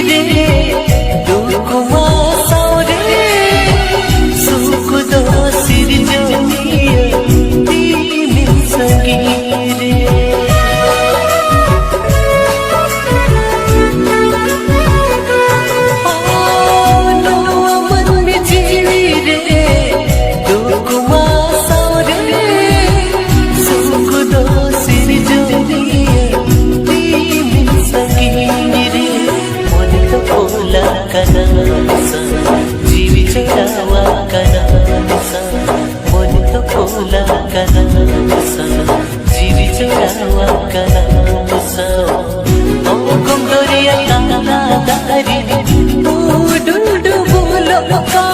रे दुखमा सारे सुख दो सिर जमिया तीन सगी रे जीवी चढ़ावा कनासा मन तो खोला कनासा जीवी चढ़ावा कनासा ओ कुंदरिया काना दारी डुडु बोलो का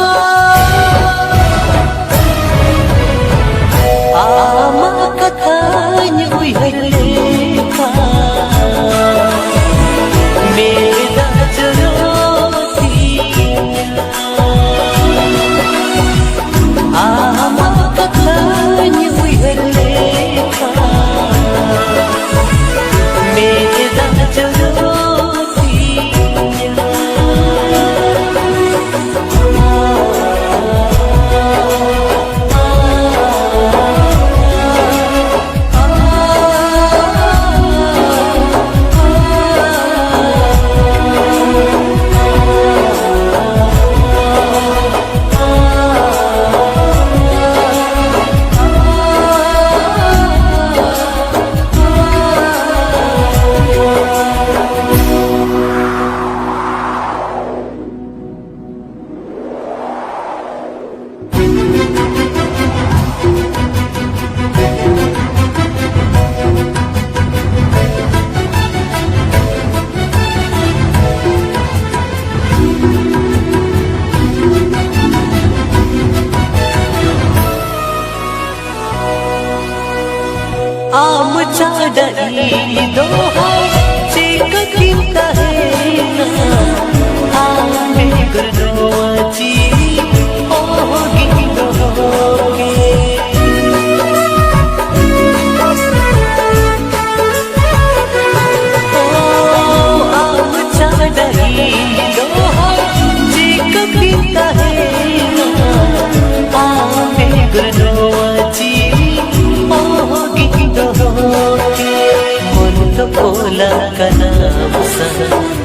आमा कथा न्युई हरलेखा मेरा आम चाडई दोहा चेक किंता है ना आमे गुरुवाची ओगी दोगे ओ आम चाडई दोहा चेक किंता है ना आमे गुरुवाची मन तो खोला कनासा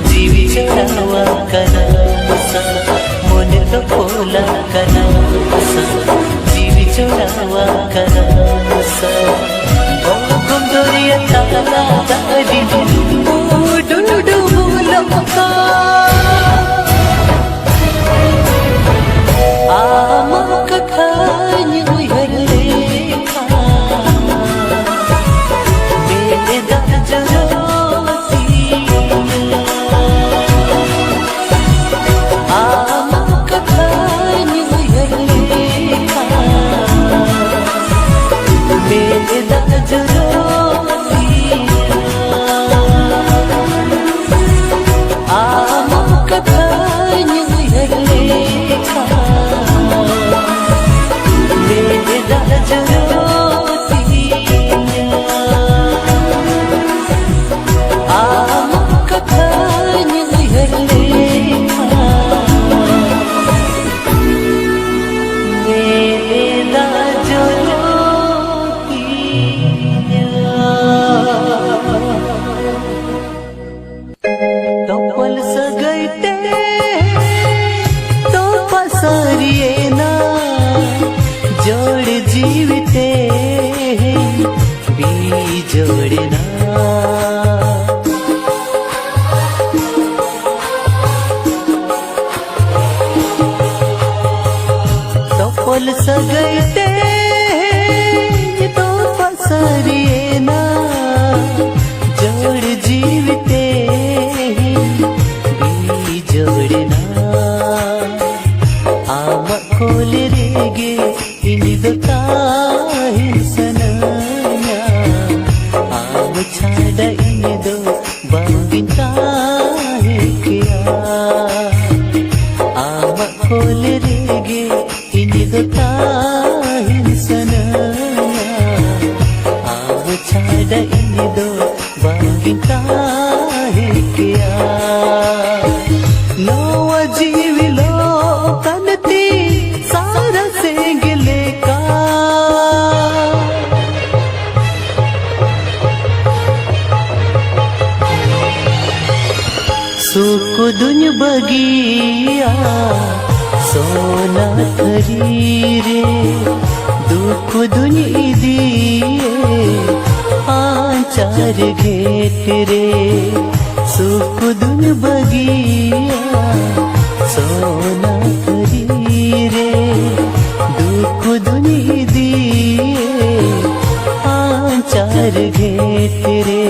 जीवी चढ़ावा कनासा मन तो खोला कनासा जीवी चढ़ावा कनासा ओ कुंदरिया काना दारी डुडु बोलो का आमा कथा न्युई हरलेखा तोपल सगैते तो पसरिए ना जोड़ जीविते भी जोड़ना तोपल सगैते तो पसरिए ना जोड़ जीविते जोड़ना आम खोल रेगे इनिदो ताहिर सनाया आम छाड़ा इनिदो बांगिन ताहिर किया आम खोल रेगे इनिदो ताहिर सनाया आम छाड़ा इनिदो बांगिन ताहिर है क्या नवा जीविलो कनती सारा सेंगले का सुख दुन बगिया सोना थरी रे दुख दुन दिए आचार घेट रे सुख दुन बगिया सोना थरी रे दुख दुन दिए आचार घेट रे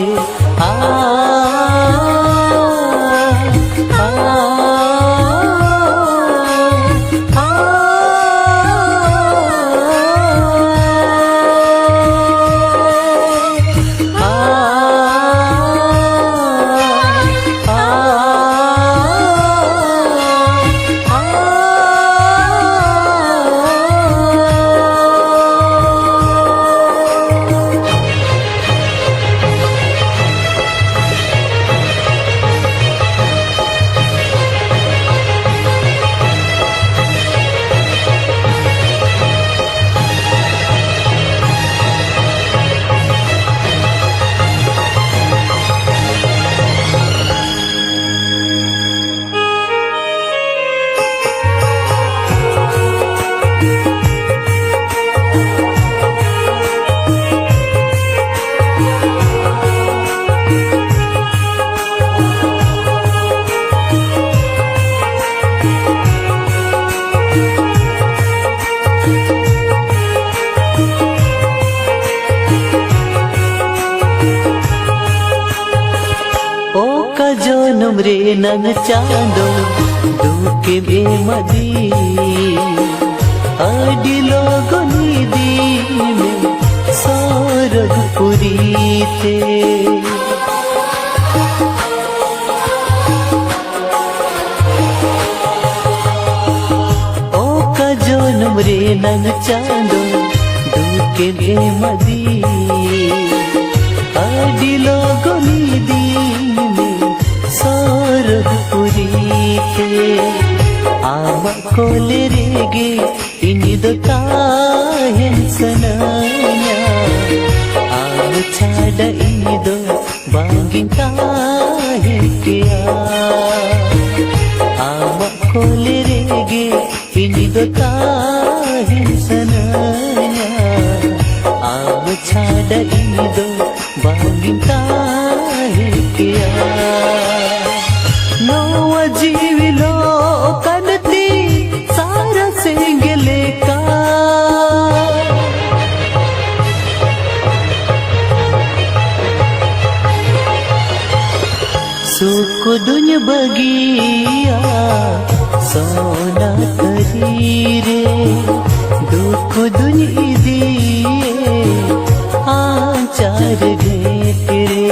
रे नंग चांदो दुखे बेमदी अडी लोगोनी दी में सौरभ पुरी थे ओ का जोनम रे नंग चांदो दुखे बेमदी अडी लोगोनी दी आम कोले रेगे इनिदो काहें सनाया आम छाड़ा इनिदो बांगिन काहे किया आम कोले रेगे इनिदो काहें सनाया आम छाड़ा इनिदो बांगिन काहे किया नवा जीविलो कनती सारा सेंगले का सुख दुन बगिया सोना करी रे दुख दुन दिए आचार घेट रे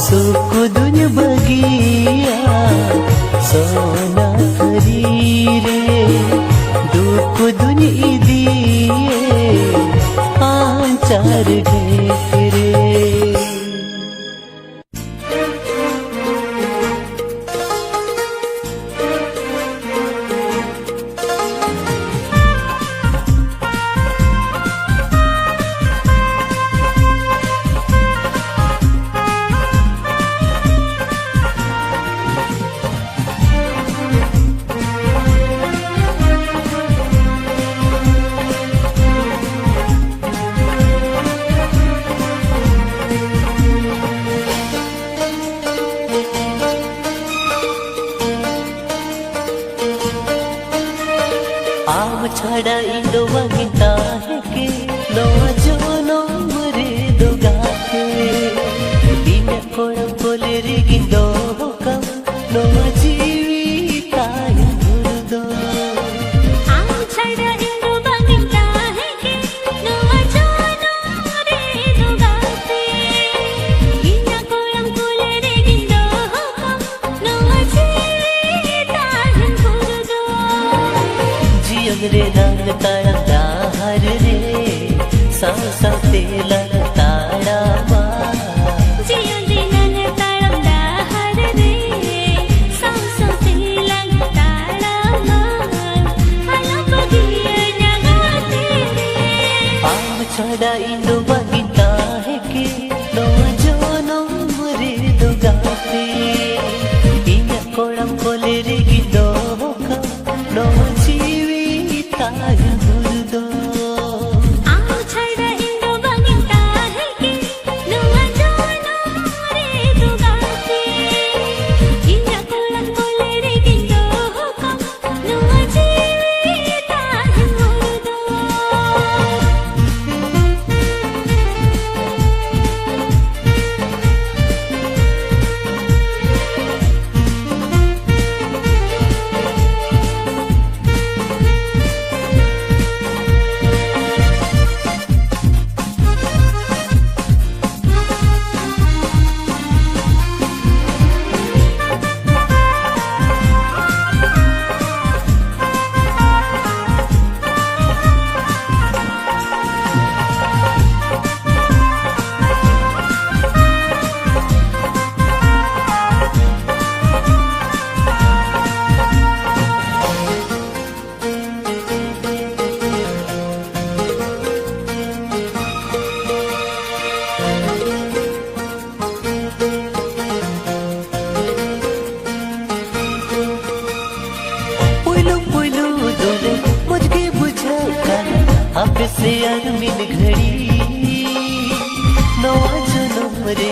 सुख दुन बगिया सोना करी रे दुख दुन दिए आचार घेट रे छाड़ा इंदो वगिता है के नवा जोनो मरे दो गाते दिन कोड़म कोले रे गिंदो कम नवा जीविता है दो आम छाड़ा इंदो वगिता है के नवा जोनो मरे दो गाते दिन कोड़म कोले रे गिंदो कम नवा जीविता है दो जियम रे रंग ताड़ा दाहर रे सांसा तेला ताड़ा मा जियो दिनन ताड़ा से अरमिन घड़ी नवा जनम रे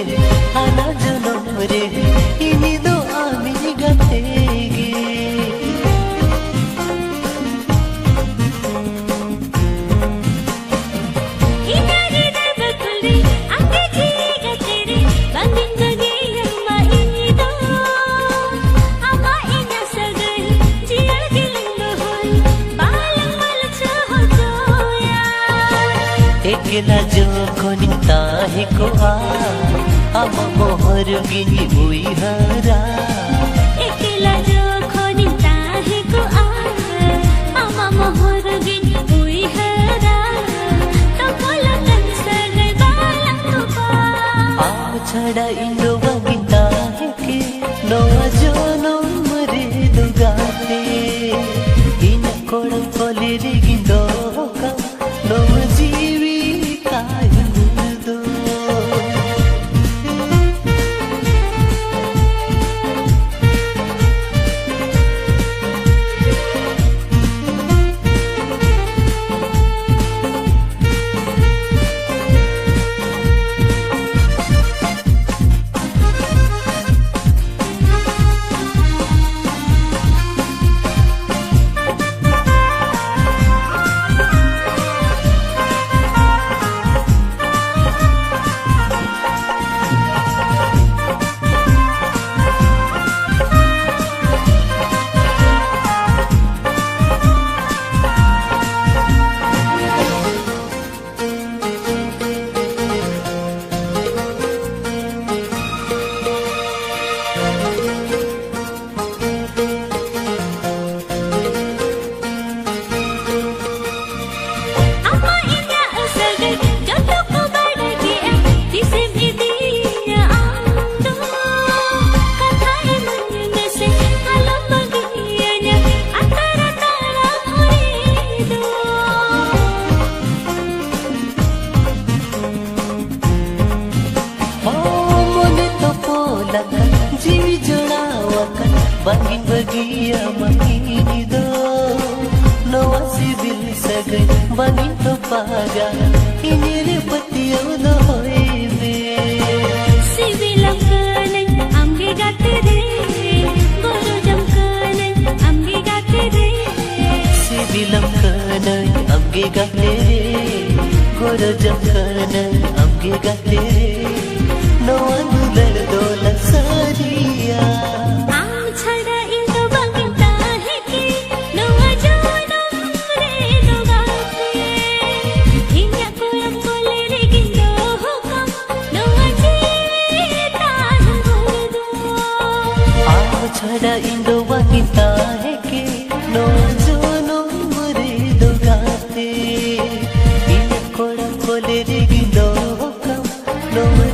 आना जनम रे इनी दो आमी गतेगे एकला जो कोनिता है को आम मोहर गिनी हुई हरा एकला जो कोनिता है को आम मोहर गिनी हुई हरा तो बोला कंसर बालम को पा आम छड़ा इंदो बगिता है के नवा जो नमरे दुगाते इन कोड़ कोले रे गिंदो का नवा जीवी जीवी जोड़ावका बंगी बगिया मंगी दो नवा सिबिल सगे बंगी तो पागा इनेरे पतियो दो होइबे सिबिलम कने आमगे गाते रे गोरोजम कने आमगे गाते रे सिबिलम कने आमगे गाते रे गोरोजम कने आमगे गाते रे नवा दुलर दोला सारिया आम छड़ा इंदो बगिता है के नवा जनम रे दुगाते इन्या कोलम कोले रे गिंदो हुकम नवा जीता हुदो आम छड़ा इंदो बगिता है के नवा जनम रे दुगाते इन कोड़ा कोले रे गिंदो हुकम नवा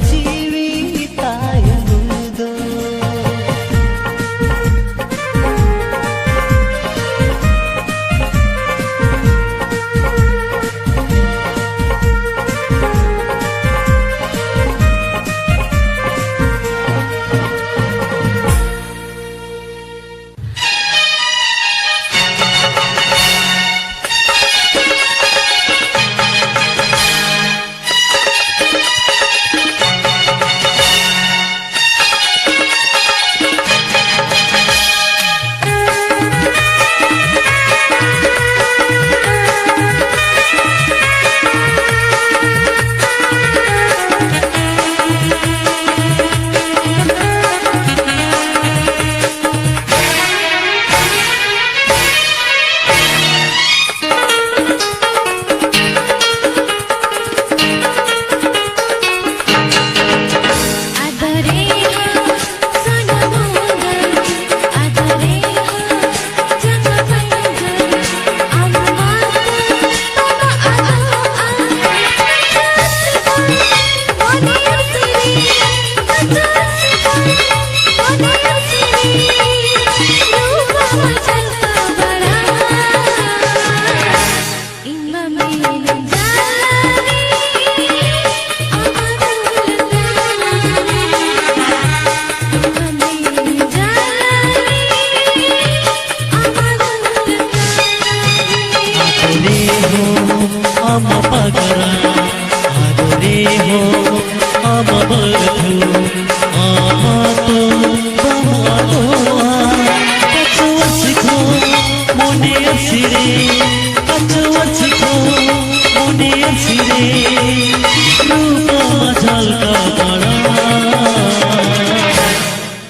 हम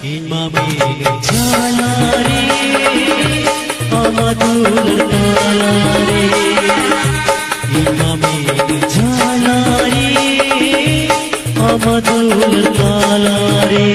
ইমামের ঝালা রে আমাদুল তালা রে ইমামের ঝালা রে আমাদুল তালা রে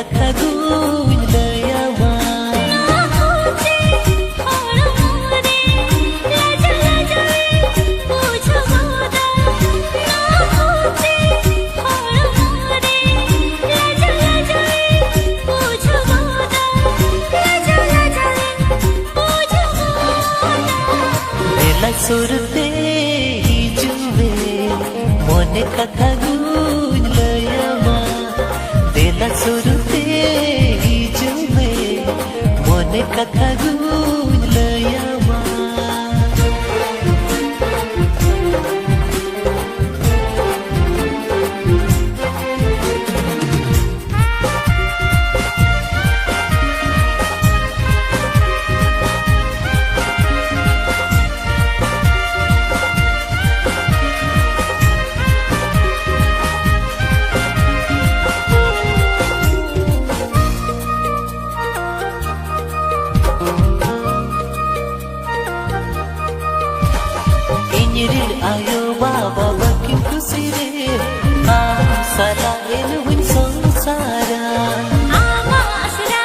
kata guñ layama surte hijume mone katha guñ layama dela surte hijume mone katha guñ layama ayo baba makin kusire sala eluin sangsara ama asra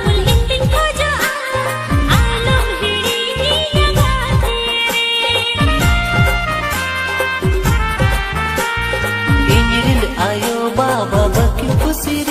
mulhintin ko jaan alam hiri injil ayo baba makin kusire